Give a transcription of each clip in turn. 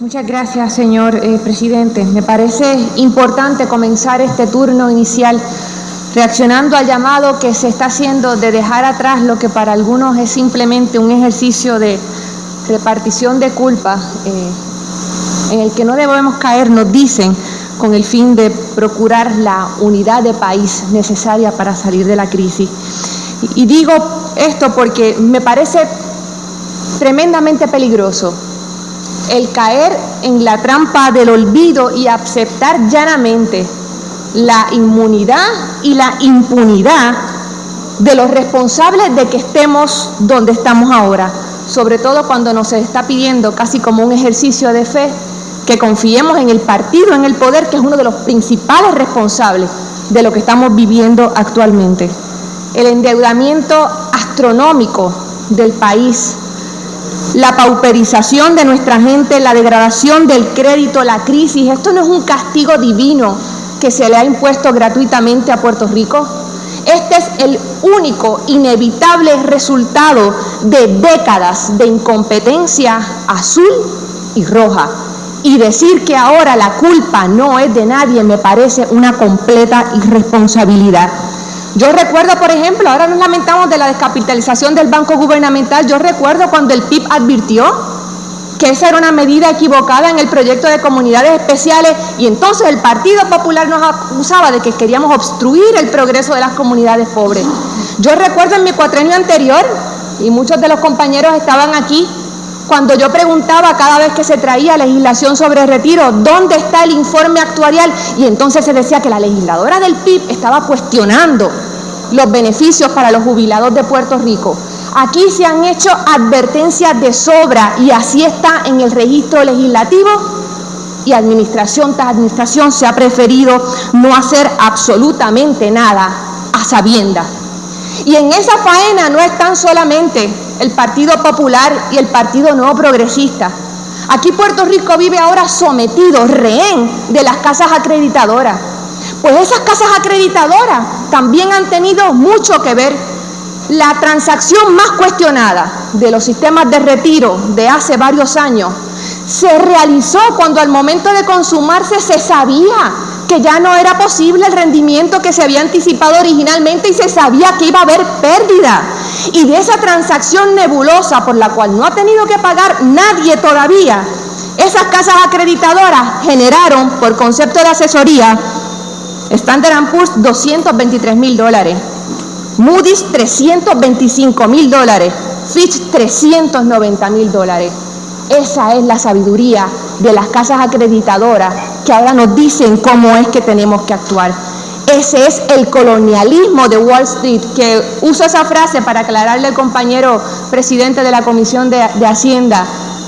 Muchas gracias, señor presidente. Me parece importante comenzar este turno inicial reaccionando al llamado que se está haciendo de dejar atrás lo que para algunos es simplemente un ejercicio de repartición de culpa en el que no debemos caer, nos dicen, con el fin de procurar la unidad de país necesaria para salir de la crisis. Y digo esto porque me parece tremendamente peligroso el caer en la trampa del olvido y aceptar llanamente la inmunidad y la impunidad de los responsables de que estemos donde estamos ahora, sobre todo cuando nos está pidiendo casi como un ejercicio de fe que confiemos en el partido, en el poder, que es uno de los principales responsables de lo que estamos viviendo actualmente. El endeudamiento astronómico del país, la pauperización de nuestra gente, la degradación del crédito, la crisis. Esto no es un castigo divino que se le ha impuesto gratuitamente a Puerto Rico. Este es el único inevitable resultado de décadas de incompetencia azul y roja. Y decir que ahora la culpa no es de nadie me parece una completa irresponsabilidad. Yo recuerdo, por ejemplo, ahora nos lamentamos de la descapitalización del Banco Gubernamental. Yo recuerdo cuando el PIB advirtió que esa era una medida equivocada en el proyecto de comunidades especiales y entonces el Partido Popular nos acusaba de que queríamos obstruir el progreso de las comunidades pobres. Yo recuerdo en mi cuatrenio anterior, y muchos de los compañeros estaban aquí, cuando yo preguntaba cada vez que se traía legislación sobre retiro, ¿dónde está el informe actuarial? Y entonces se decía que la legisladora del PIB estaba cuestionando los beneficios para los jubilados de Puerto Rico. Aquí se han hecho advertencias de sobra y así está en el registro legislativo y administración tras administración se ha preferido no hacer absolutamente nada a sabiendas. Y en esa faena no están solamente el Partido Popular y el Partido Nuevo Progresista. Aquí Puerto Rico vive ahora sometido, rehén de las casas acreditadoras. Pues esas casas acreditadoras también han tenido mucho que ver. La transacción más cuestionada de los sistemas de retiro de hace varios años se realizó cuando al momento de consumarse se sabía que ya no era posible el rendimiento que se había anticipado originalmente y se sabía que iba a haber pérdida. Y de esa transacción nebulosa por la cual no ha tenido que pagar nadie todavía, esas casas acreditadoras generaron, por concepto de asesoría, Standard & Poor's $223,000, Moody's $325,000, Fitch $390,000. Esa es la sabiduría de las casas acreditadoras que ahora nos dicen cómo es que tenemos que actuar. Ese es el colonialismo de Wall Street, que uso esa frase para aclararle al compañero presidente de la Comisión de Hacienda,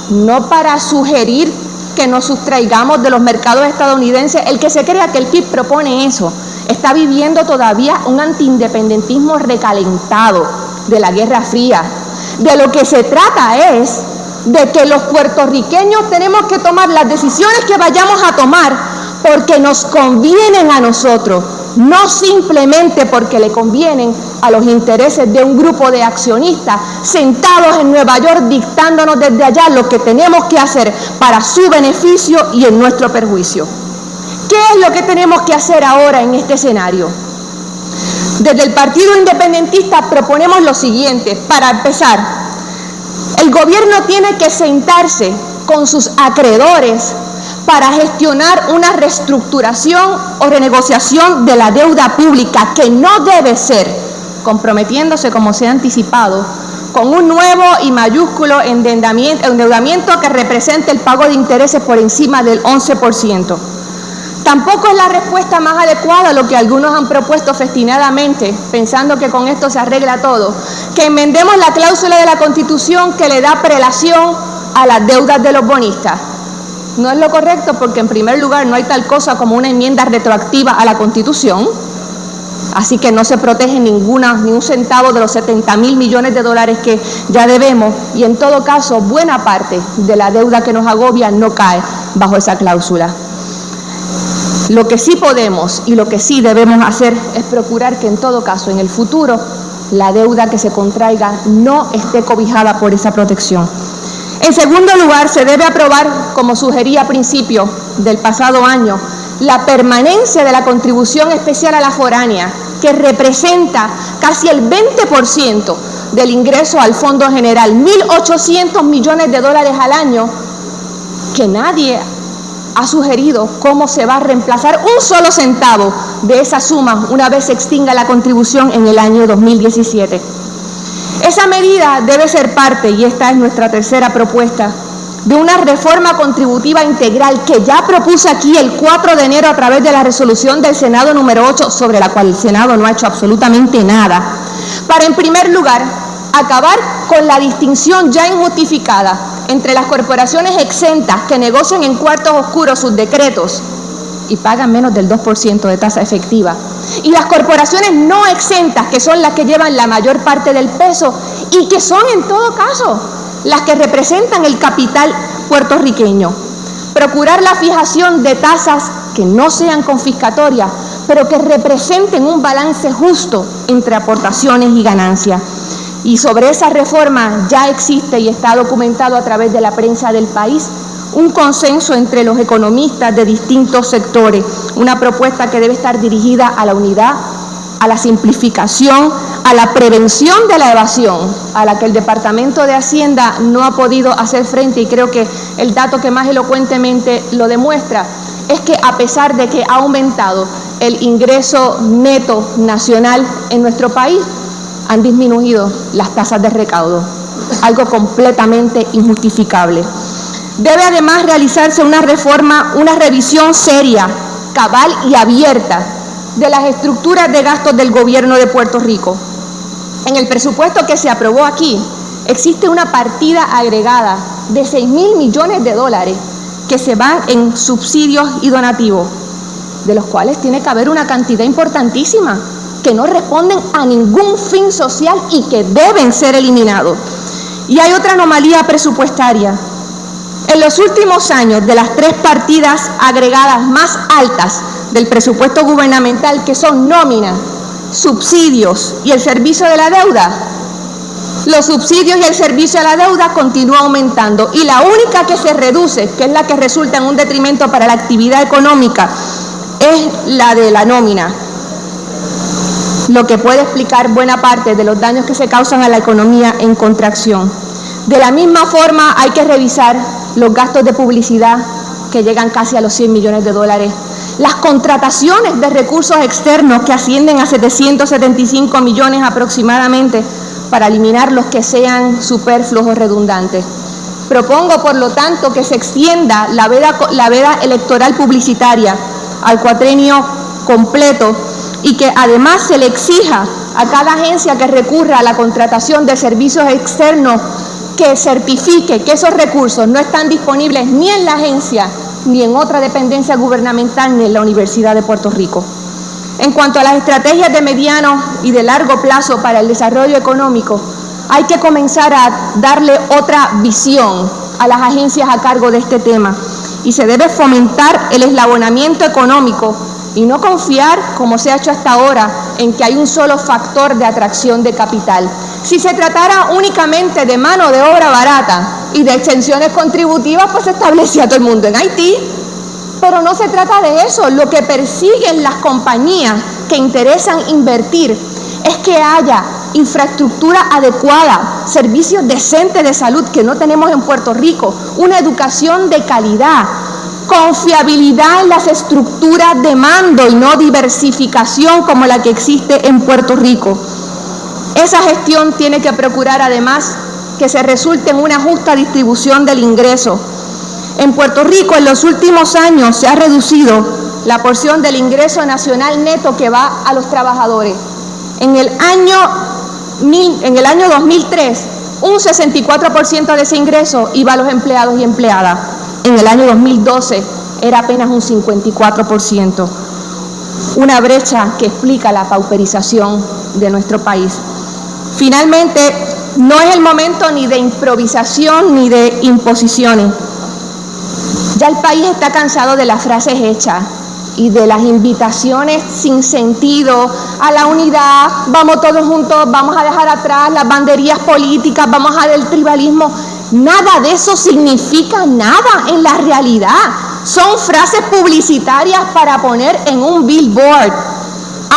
no para sugerir que nos sustraigamos de los mercados estadounidenses. El que se crea que el PIB propone eso está viviendo todavía un antiindependentismo recalentado de la Guerra Fría. De lo que se trata es de que los puertorriqueños tenemos que tomar las decisiones que vayamos a tomar porque nos convienen a nosotros, no simplemente porque le convienen a los intereses de un grupo de accionistas sentados en Nueva York dictándonos desde allá lo que tenemos que hacer para su beneficio y en nuestro perjuicio. ¿Qué es lo que tenemos que hacer ahora en este escenario? Desde el Partido Independentista proponemos lo siguiente. Para empezar, el gobierno tiene que sentarse con sus acreedores para gestionar una reestructuración o renegociación de la deuda pública que no debe ser, comprometiéndose como se ha anticipado, con un nuevo y mayúsculo endeudamiento que represente el pago de intereses por encima del 11%. Tampoco es la respuesta más adecuada a lo que algunos han propuesto festinadamente, pensando que con esto se arregla todo, que enmendemos la cláusula de la Constitución que le da prelación a las deudas de los bonistas. No es lo correcto porque en primer lugar no hay tal cosa como una enmienda retroactiva a la Constitución, así que no se protege ni un centavo de los 70,000 millones de dólares que ya debemos y en todo caso buena parte de la deuda que nos agobia no cae bajo esa cláusula. Lo que sí podemos y lo que sí debemos hacer es procurar que en todo caso en el futuro la deuda que se contraiga no esté cobijada por esa protección. En segundo lugar, se debe aprobar, como sugería a principios del pasado año, la permanencia de la contribución especial a la foránea, que representa casi el 20% del ingreso al Fondo General, 1.800 millones de dólares al año, que nadie ha sugerido cómo se va a reemplazar un solo centavo de esa suma una vez se extinga la contribución en el año 2017. Esa medida debe ser parte, y esta es nuestra tercera propuesta, de una reforma contributiva integral que ya propuse aquí el 4 de enero a través de la resolución del Senado número 8, sobre la cual el Senado no ha hecho absolutamente nada, para, en primer lugar, acabar con la distinción ya injustificada entre las corporaciones exentas que negocian en cuartos oscuros sus decretos y pagan menos del 2% de tasa efectiva, y las corporaciones no exentas, que son las que llevan la mayor parte del peso y que son en todo caso las que representan el capital puertorriqueño. Procurar la fijación de tasas que no sean confiscatorias, pero que representen un balance justo entre aportaciones y ganancias. Y sobre esa reforma ya existe y está documentado a través de la prensa del país un consenso entre los economistas de distintos sectores, una propuesta que debe estar dirigida a la unidad, a la simplificación, a la prevención de la evasión, a la que el Departamento de Hacienda no ha podido hacer frente, y creo que el dato que más elocuentemente lo demuestra es que a pesar de que ha aumentado el ingreso neto nacional en nuestro país, han disminuido las tasas de recaudo, algo completamente injustificable. Debe además realizarse una revisión seria, cabal y abierta de las estructuras de gastos del gobierno de Puerto Rico. En el presupuesto que se aprobó aquí, existe una partida agregada de 6.000 millones de dólares que se van en subsidios y donativos, de los cuales tiene que haber una cantidad importantísima que no responden a ningún fin social y que deben ser eliminados. Y hay otra anomalía presupuestaria. En los últimos años, de las tres partidas agregadas más altas del presupuesto gubernamental, que son nómina, subsidios y el servicio de la deuda, los subsidios y el servicio a la deuda continúan aumentando, y la única que se reduce, que es la que resulta en un detrimento para la actividad económica, es la de la nómina, lo que puede explicar buena parte de los daños que se causan a la economía en contracción. De la misma forma, hay que revisar los gastos de publicidad, que llegan casi a los 100 millones de dólares, las contrataciones de recursos externos, que ascienden a 775 millones aproximadamente, para eliminar los que sean superfluos o redundantes. Propongo, por lo tanto, que se extienda la veda electoral publicitaria al cuatrenio completo, y que además se le exija a cada agencia que recurra a la contratación de servicios externos que certifique que esos recursos no están disponibles ni en la agencia, ni en otra dependencia gubernamental, ni en la Universidad de Puerto Rico. En cuanto a las estrategias de mediano y de largo plazo para el desarrollo económico, hay que comenzar a darle otra visión a las agencias a cargo de este tema, y se debe fomentar el eslabonamiento económico y no confiar, como se ha hecho hasta ahora, en que hay un solo factor de atracción de capital. Si se tratara únicamente de mano de obra barata y de exenciones contributivas, pues se establecía todo el mundo en Haití. Pero no se trata de eso. Lo que persiguen las compañías que interesan invertir es que haya infraestructura adecuada, servicios decentes de salud que no tenemos en Puerto Rico, una educación de calidad, confiabilidad en las estructuras de mando y no diversificación como la que existe en Puerto Rico. Esa gestión tiene que procurar además que se resulte en una justa distribución del ingreso. En Puerto Rico, en los últimos años, se ha reducido la porción del ingreso nacional neto que va a los trabajadores. En el año 2003, un 64% de ese ingreso iba a los empleados y empleadas. En el año 2012 era apenas un 54%. Una brecha que explica la pauperización de nuestro país. Finalmente, no es el momento ni de improvisación ni de imposiciones. Ya el país está cansado de las frases hechas y de las invitaciones sin sentido a la unidad. Vamos todos juntos, vamos a dejar atrás las banderías políticas, vamos a dejar el tribalismo. Nada de eso significa nada en la realidad. Son frases publicitarias para poner en un billboard.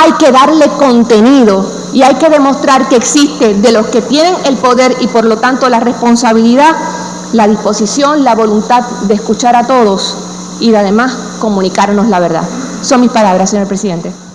Hay que darle contenido y hay que demostrar que existe de los que tienen el poder y por lo tanto la responsabilidad, la disposición, la voluntad de escuchar a todos y de además comunicarnos la verdad. Son mis palabras, señor presidente.